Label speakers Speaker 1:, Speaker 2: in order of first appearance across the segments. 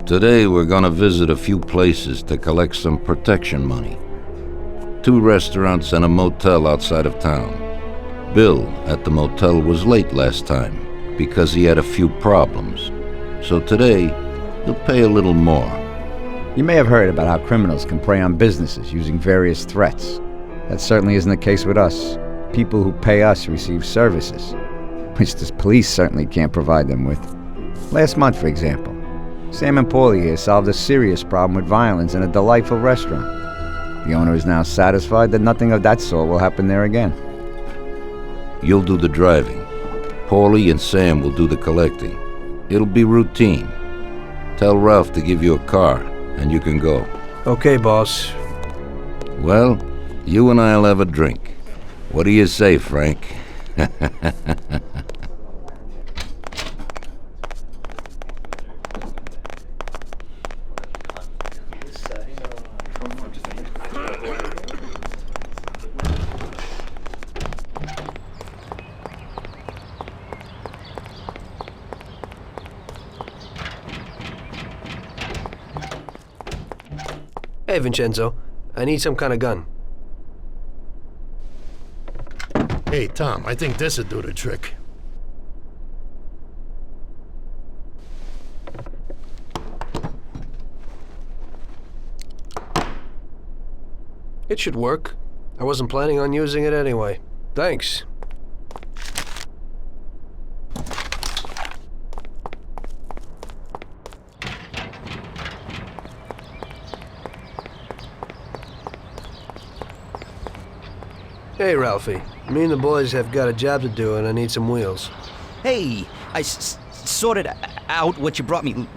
Speaker 1: Today we're gonna visit a few places to collect some protection money. 2 restaurants and a motel outside of town. Bill at the motel was late last time because he had a few problems. So today, he'll pay a little more.
Speaker 2: You may have heard about how criminals can prey on businesses using various threats. That certainly isn't the case with us. People who pay us receive services, which the police certainly can't provide them with. Last month, for example, Sam and Paulie here solved a serious problem with violence in a delightful restaurant. The owner is now satisfied that nothing of that sort will happen there again.
Speaker 1: You'll do the driving. Paulie and Sam will do the collecting. It'll be routine. Tell Ralph to give you a car, and you can go.
Speaker 3: Okay, boss.
Speaker 1: Well, you and I'll have a drink. What do you say, Frank?
Speaker 3: Hey, Vincenzo. I need some kind of gun.
Speaker 4: Hey, Tom, I think this'd do the trick.
Speaker 3: It should work. I wasn't planning on using it anyway. Thanks. Hey, Ralphie. Me and the boys have got a job to do, and I need some wheels.
Speaker 5: Hey, I sorted out what you brought me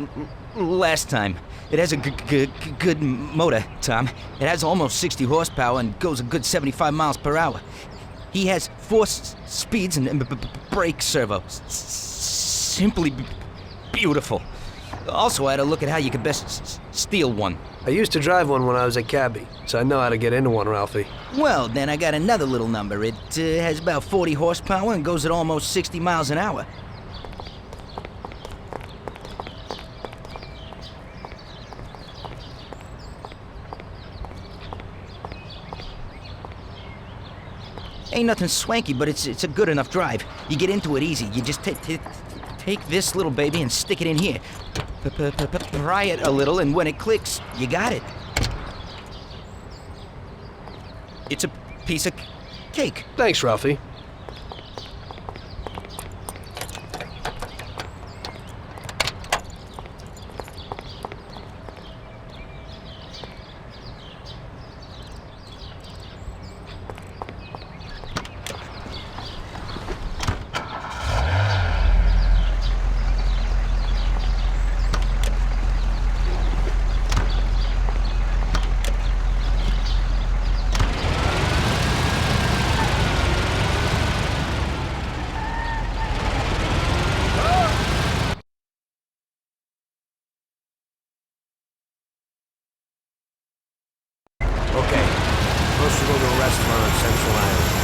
Speaker 5: last time. It has a good motor, Tom. It has almost 60 horsepower and goes a good 75 miles per hour. He has 4 speeds and brake servo. Simply beautiful. Also, I had a look at how you could best steal one.
Speaker 3: I used to drive one when I was a cabbie, so I know how to get into one, Ralphie.
Speaker 5: Well, then I got another little number. It has about 40 horsepower and goes at almost 60 miles an hour. Ain't nothing swanky, but it's a good enough drive. You get into it easy. You just take this little baby and stick it in here. Pry it a little, and when it clicks, you got it. It's a piece of cake.
Speaker 3: Thanks, Ralphie. Okay, supposed to go to a restaurant on Central Island.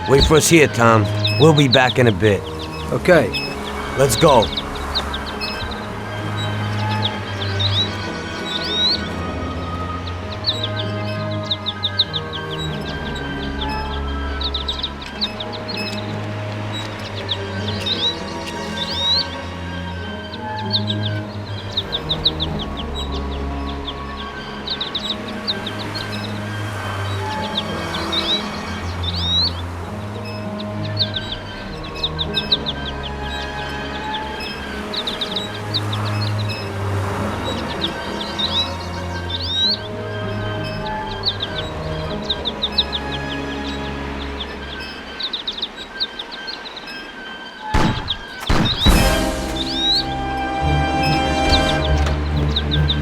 Speaker 6: Wait for us here, Tom. We'll be back in a bit.
Speaker 3: Okay.
Speaker 6: Let's go.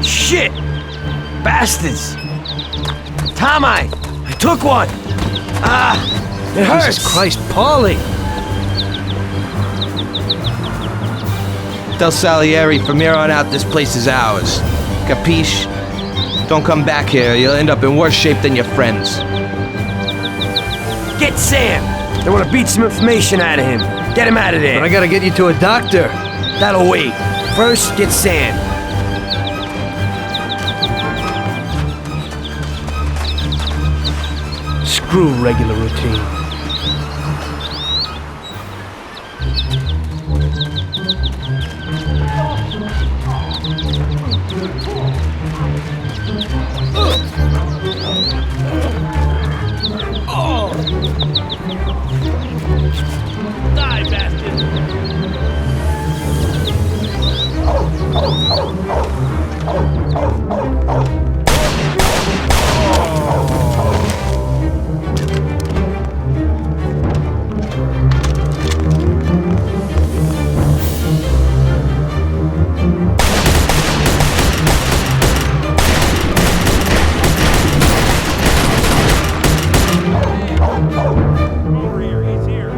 Speaker 6: Shit! Bastards! Tom, I took one! It hurts!
Speaker 3: Jesus Christ, Paulie!
Speaker 5: Del Salieri, from here on out, this place is ours. Capiche? Don't come back here. You'll end up in worse shape than your friends.
Speaker 6: Get Sam! They want to beat some information out of him. Get him out of there.
Speaker 3: But I gotta get you to a doctor.
Speaker 6: That'll wait. First, get Sam.
Speaker 3: Screw regular routine.
Speaker 7: Die, bastard! Over here, he's here.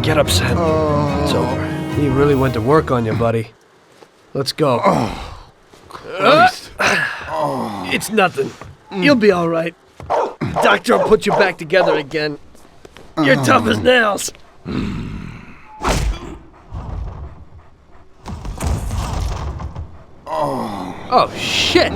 Speaker 3: Get up, Sam. It's over. He really went to work on you, buddy. Let's go. It's nothing. You'll be all right. Doctor will put you back together again. You're tough as nails. Oh, shit!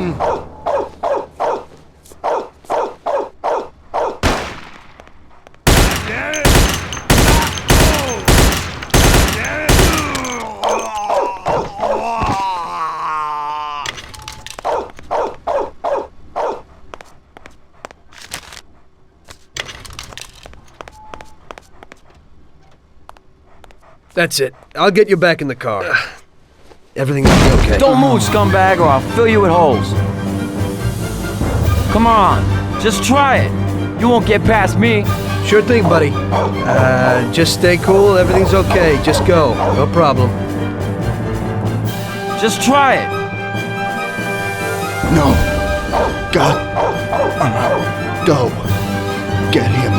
Speaker 3: That's it. I'll get you back in the car. Everything will be okay.
Speaker 6: Don't move, scumbag, or I'll fill you with holes. Come on, just try it. You won't get past me.
Speaker 3: Sure thing, buddy. Just stay cool. Everything's okay. Just go. No problem.
Speaker 6: Just try it.
Speaker 8: No. God. Go. Get him.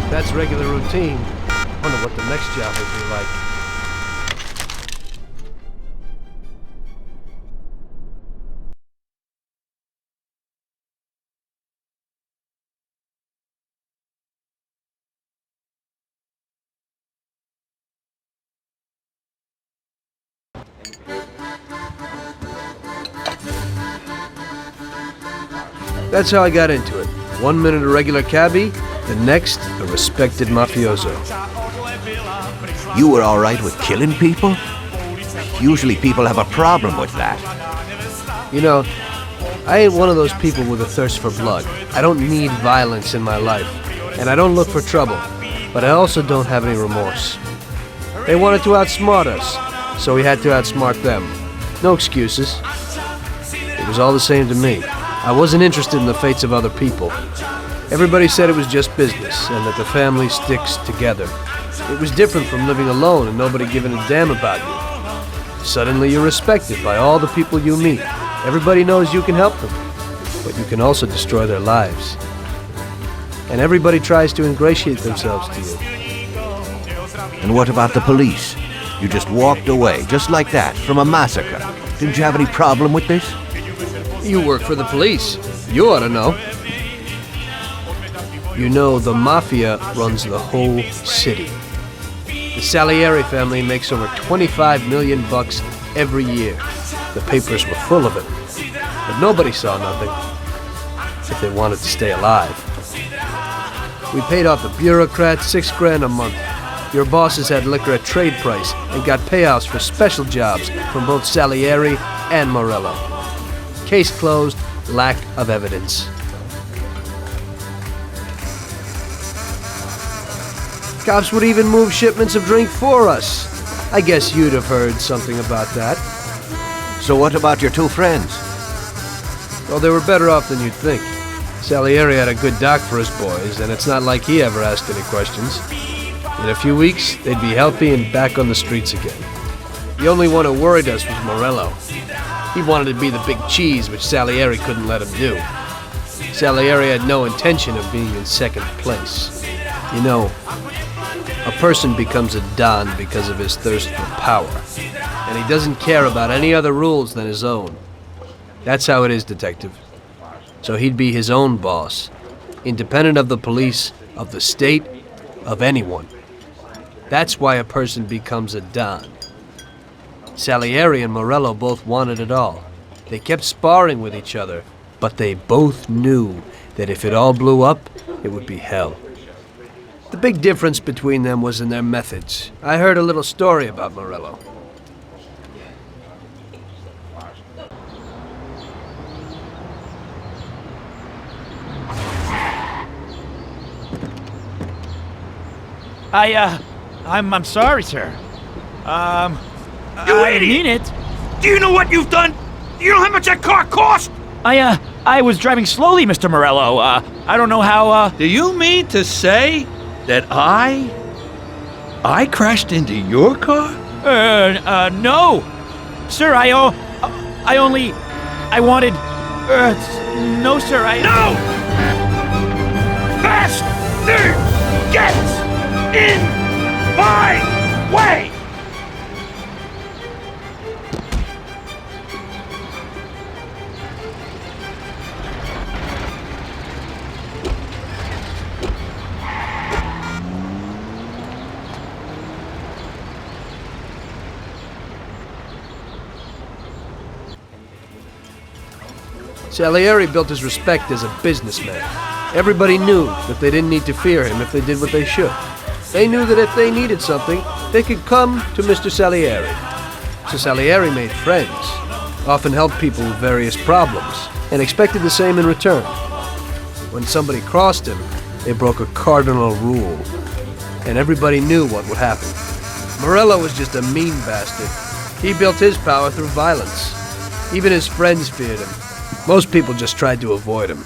Speaker 3: That's regular routine. Wonder what the next job will be like. That's how I got into it. 1 minute a regular cabbie, the next a respected mafioso.
Speaker 9: You were all right with killing people? Usually people have a problem with that.
Speaker 3: You know, I ain't one of those people with a thirst for blood. I don't need violence in my life, and I don't look for trouble, but I also don't have any remorse. They wanted to outsmart us, so we had to outsmart them. No excuses. It was all the same to me. I wasn't interested in the fates of other people. Everybody said it was just business, and that the family sticks together. It was different from living alone and nobody giving a damn about you. Suddenly you're respected by all the people you meet. Everybody knows you can help them, but you can also destroy their lives. And everybody tries to ingratiate themselves to you.
Speaker 9: And what about the police? You just walked away, just like that, from a massacre. Didn't you have any problem with this?
Speaker 3: You work for the police. You ought to know. You know, the Mafia runs the whole city. The Salieri family makes over $25 million every year. The papers were full of it. But nobody saw nothing, if they wanted to stay alive. We paid off the bureaucrats $6 grand a month. Your bosses had liquor at trade price and got payouts for special jobs from both Salieri and Morello. Case closed, lack of evidence. Cops would even move shipments of drink for us. I guess you'd have heard something about that.
Speaker 9: So what about your two friends?
Speaker 3: Well, they were better off than you'd think. Salieri had a good doc for his boys, and it's not like he ever asked any questions. In a few weeks, they'd be healthy and back on the streets again. The only one who worried us was Morello. He wanted to be the big cheese, which Salieri couldn't let him do. Salieri had no intention of being in second place. You know, a person becomes a Don because of his thirst for power, and he doesn't care about any other rules than his own. That's how it is, Detective. So he'd be his own boss, independent of the police, of the state, of anyone. That's why a person becomes a Don. Salieri and Morello both wanted it all. They kept sparring with each other, but they both knew that if it all blew up, it would be hell. The big difference between them was in their methods. I heard a little story about Morello.
Speaker 10: I'm sorry, sir.
Speaker 6: You
Speaker 10: I
Speaker 6: idiot!
Speaker 10: mean it.
Speaker 6: Do you know what you've done? Do you know how much that car cost?
Speaker 10: I was driving slowly, Mr. Morello. I don't know how,
Speaker 11: Do you mean to say that I crashed into your car?
Speaker 10: no. Sir, I wanted, no, sir,
Speaker 6: No! Faster! Get in my way!
Speaker 3: Salieri built his respect as a businessman. Everybody knew that they didn't need to fear him if they did what they should. They knew that if they needed something, they could come to Mr. Salieri. So Salieri made friends, often helped people with various problems, and expected the same in return. When somebody crossed him, they broke a cardinal rule, and everybody knew what would happen. Morello was just a mean bastard. He built his power through violence. Even his friends feared him. Most people just tried to avoid him.